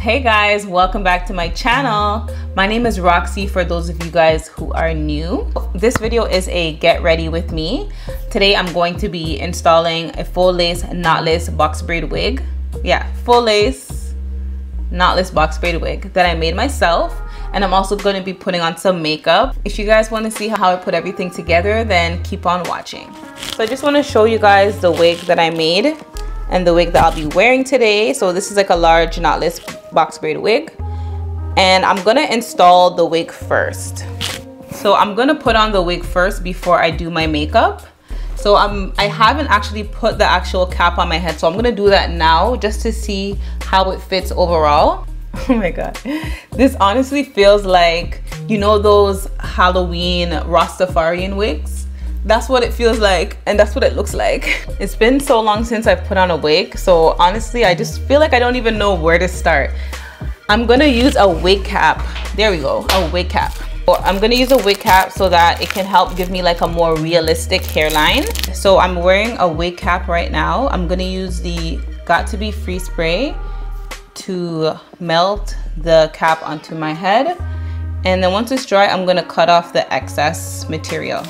Hey guys, welcome back to my channel. My name is Roxy for those of you guys who are new. This video is a get ready with me. Today I'm going to be installing a full lace knotless box braid wig. Yeah, full lace knotless box braid wig that I made myself. And I'm also going to be putting on some makeup. If you guys want to see how I put everything together, then keep on watching. So I just want to show you guys the wig that I made and the wig that I'll be wearing today. So this is like a large knotless box braid wig. And I'm gonna install the wig first. So I'm gonna put on the wig first before I do my makeup. So I haven't actually put the actual cap on my head. So I'm gonna do that now just to see how it fits overall. Oh my God. This honestly feels like, you know, those Halloween Rastafarian wigs? That's what it feels like, and that's what it looks like. It's been so long since I've put on a wig, so honestly, I just feel like I don't even know where to start. I'm gonna use a wig cap. There we go, a wig cap. I'm gonna use a wig cap so that it can help give me like a more realistic hairline. So I'm wearing a wig cap right now. I'm gonna use the Got To Be Free spray to melt the cap onto my head. And then once it's dry, I'm gonna cut off the excess material.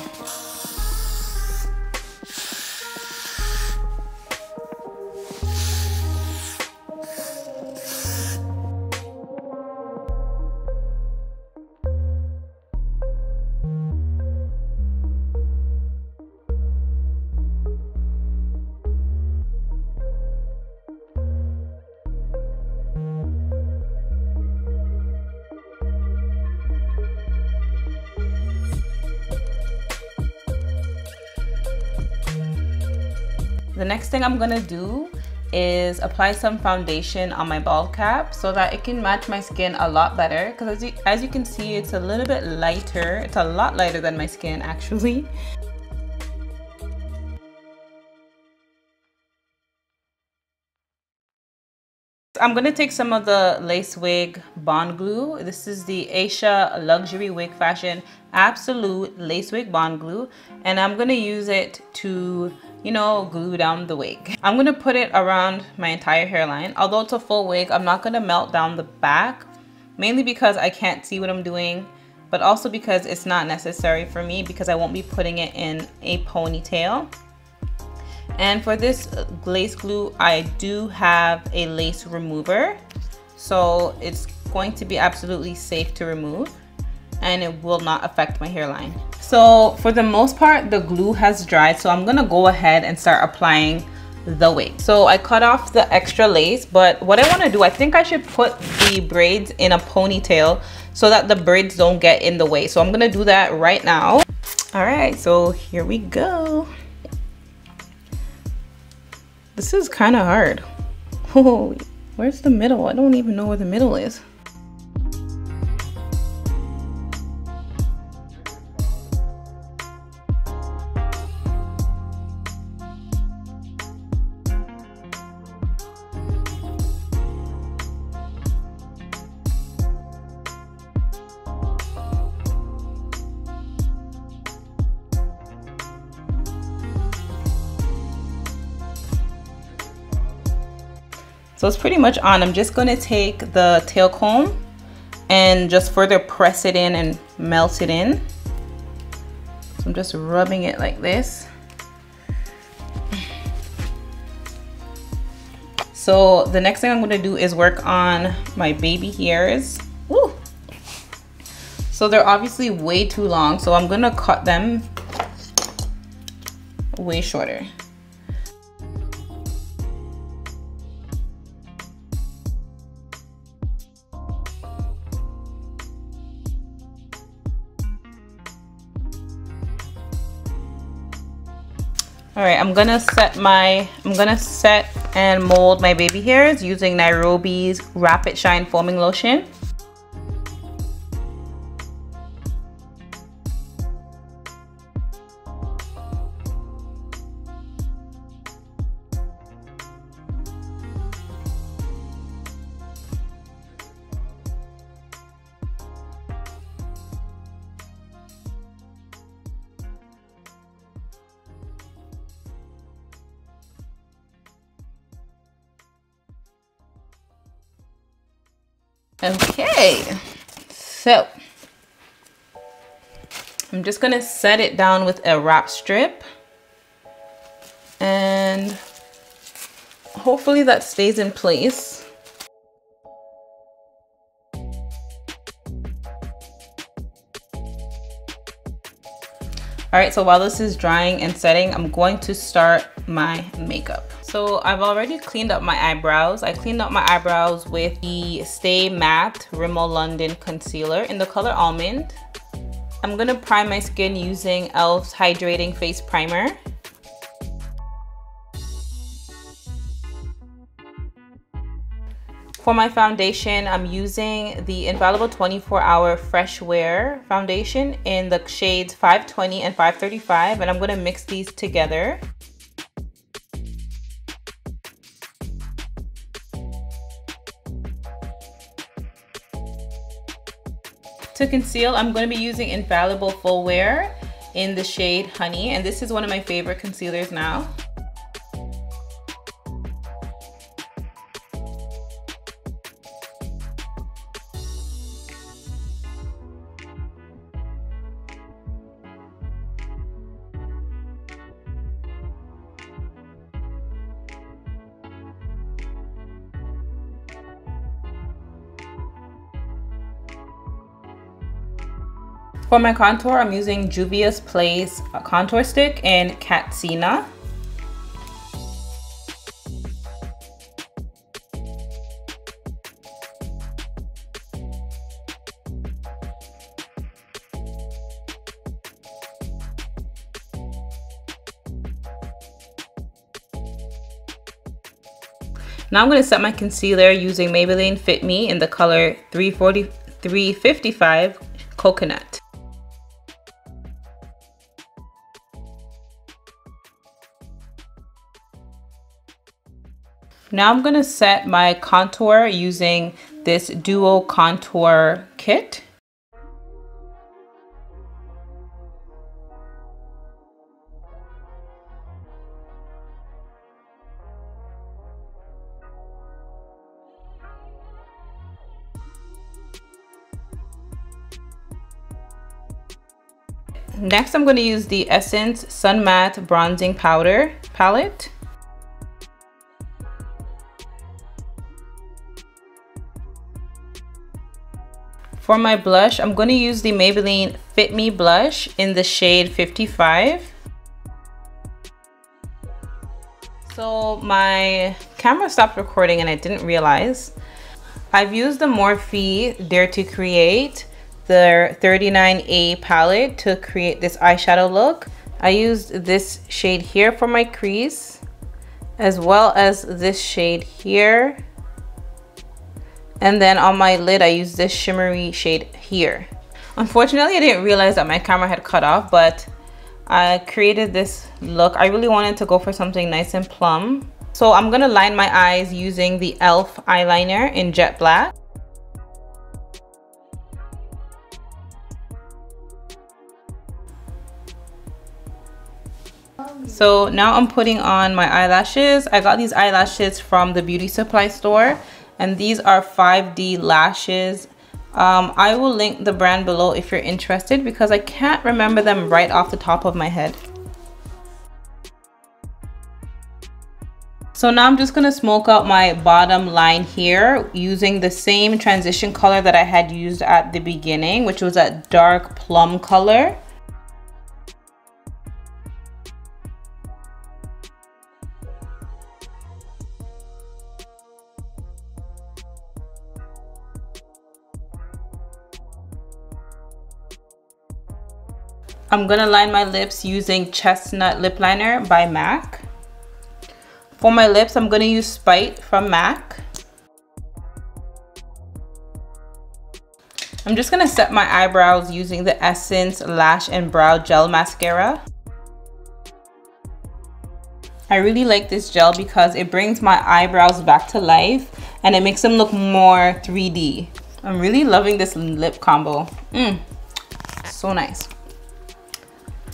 The next thing I'm gonna do is apply some foundation on my bald cap so that it can match my skin a lot better, because as you can see, it's a little bit lighter. It's a lot lighter than my skin actually. I'm gonna take some of the lace wig bond glue. This is the Asia Luxury Wig Fashion Absolute Lace Wig Bond Glue, and I'm gonna use it to, you know, glue down the wig. I'm gonna put it around my entire hairline. Although it's a full wig, I'm not gonna melt down the back, mainly because I can't see what I'm doing, but also because it's not necessary for me because I won't be putting it in a ponytail. And for this lace glue, I do have a lace remover, so it's going to be absolutely safe to remove and it will not affect my hairline. So for the most part, the glue has dried, so I'm gonna go ahead and start applying the wig. So I cut off the extra lace, but what I wanna do, I think I should put the braids in a ponytail so that the braids don't get in the way. So I'm gonna do that right now. All right, so here we go. This is kind of hard. Oh, where's the middle? I don't even know where the middle is. So it's pretty much on. I'm just gonna take the tail comb and just further press it in and melt it in. So I'm just rubbing it like this. So the next thing I'm gonna do is work on my baby hairs. Woo! So they're obviously way too long, so I'm gonna cut them way shorter. All right, I'm gonna set and mold my baby hairs using Nairobi's Rapid Shine Foaming Lotion. Okay, so I'm just gonna set it down with a wrap strip, and hopefully that stays in place. All right, so while this is drying and setting, I'm going to start my makeup. So I've already cleaned up my eyebrows. I cleaned up my eyebrows with the Stay Matte Rimmel London Concealer in the color Almond. I'm gonna prime my skin using e.l.f.'s Hydrating Face Primer. For my foundation, I'm using the Infallible 24-Hour Fresh Wear Foundation in the shades 520 and 535, and I'm gonna mix these together. To conceal, I'm going to be using Infallible Full Wear in the shade Honey, and this is one of my favorite concealers now. For my contour, I'm using Juvia's Place contour stick in Katsina. Now I'm going to set my concealer using Maybelline Fit Me in the color 355 Coconut. Now I'm going to set my contour using this Duo Contour Kit. Next, I'm going to use the Essence Sun Matte Bronzing Powder palette. For my blush, I'm going to use the Maybelline Fit Me blush in the shade 55. So my camera stopped recording and I didn't realize. I've used the Morphe Dare to Create, the 39A palette, to create this eyeshadow look. I used this shade here for my crease, as well as this shade here. And then on my lid, I used this shimmery shade here. Unfortunately, I didn't realize that my camera had cut off, but I created this look. I really wanted to go for something nice and plum. So I'm gonna line my eyes using the e.l.f. eyeliner in Jet Black. So now I'm putting on my eyelashes. I got these eyelashes from the beauty supply store, and these are 5D lashes. I will link the brand below if you're interested, because I can't remember them right off the top of my head. So now I'm just gonna smoke out my bottom line here using the same transition color that I had used at the beginning, which was that dark plum color. I'm gonna line my lips using Chestnut Lip Liner by MAC. For my lips, I'm gonna use Spite from MAC. I'm just gonna set my eyebrows using the Essence Lash and Brow Gel Mascara. I really like this gel because it brings my eyebrows back to life and it makes them look more 3D. I'm really loving this lip combo. So nice.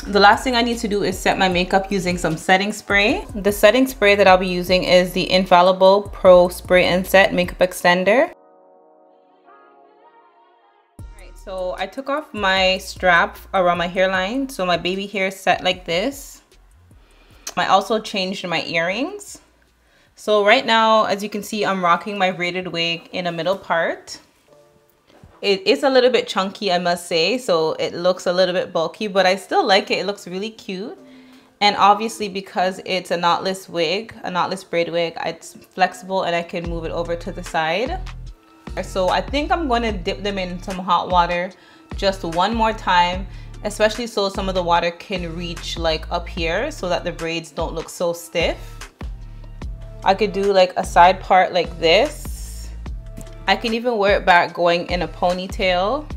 The last thing I need to do is set my makeup using some setting spray. The setting spray that I'll be using is the Infallible Pro Spray and Set Makeup Extender. So I took off my strap around my hairline, so my baby hair is set like this. I also changed my earrings. So right now, as you can see, I'm rocking my braided wig in a middle part. It is a little bit chunky, I must say, so it looks a little bit bulky, but I still like it. It looks really cute. And obviously, because it's a knotless wig, a knotless braid wig, it's flexible and I can move it over to the side. So I think I'm going to dip them in some hot water just one more time, especially so some of the water can reach like up here so that the braids don't look so stiff. I could do like a side part like this. I can even wear it back going in a ponytail.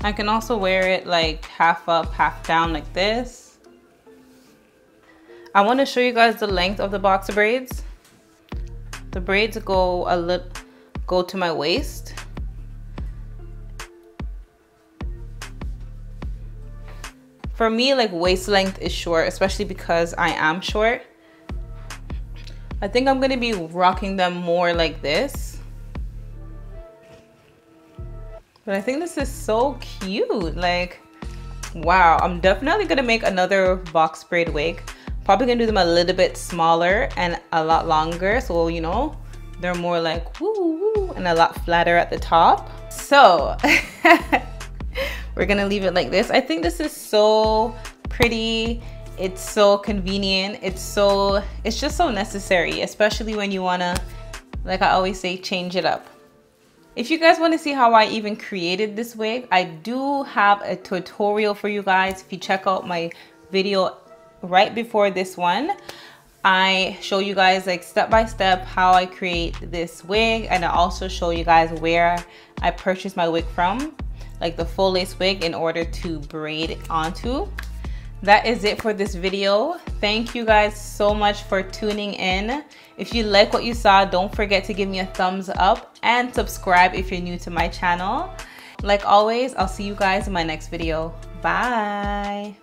I can also wear it like half up, half down like this. I want to show you guys the length of the box braids. The braids go to my waist. For me, like waist length is short, especially because I am short. I think I'm gonna be rocking them more like this. But I think this is so cute. Like, wow, I'm definitely gonna make another box braid wig. Probably gonna do them a little bit smaller and a lot longer, so you know, they're more like woo woo and a lot flatter at the top. So we're gonna leave it like this. I think this is so pretty. It's so convenient. It's just so necessary, especially when you wanna, like I always say, change it up. If you guys want to see how I even created this wig, I do have a tutorial for you guys. If you check out my video right before this one, I show you guys like step by step how I create this wig, and I also show you guys where I purchased my wig from, like the full lace wig, in order to braid it onto. That is it for this video. Thank you guys so much for tuning in. If you like what you saw, don't forget to give me a thumbs up and subscribe if you're new to my channel. Like always, I'll see you guys in my next video. Bye.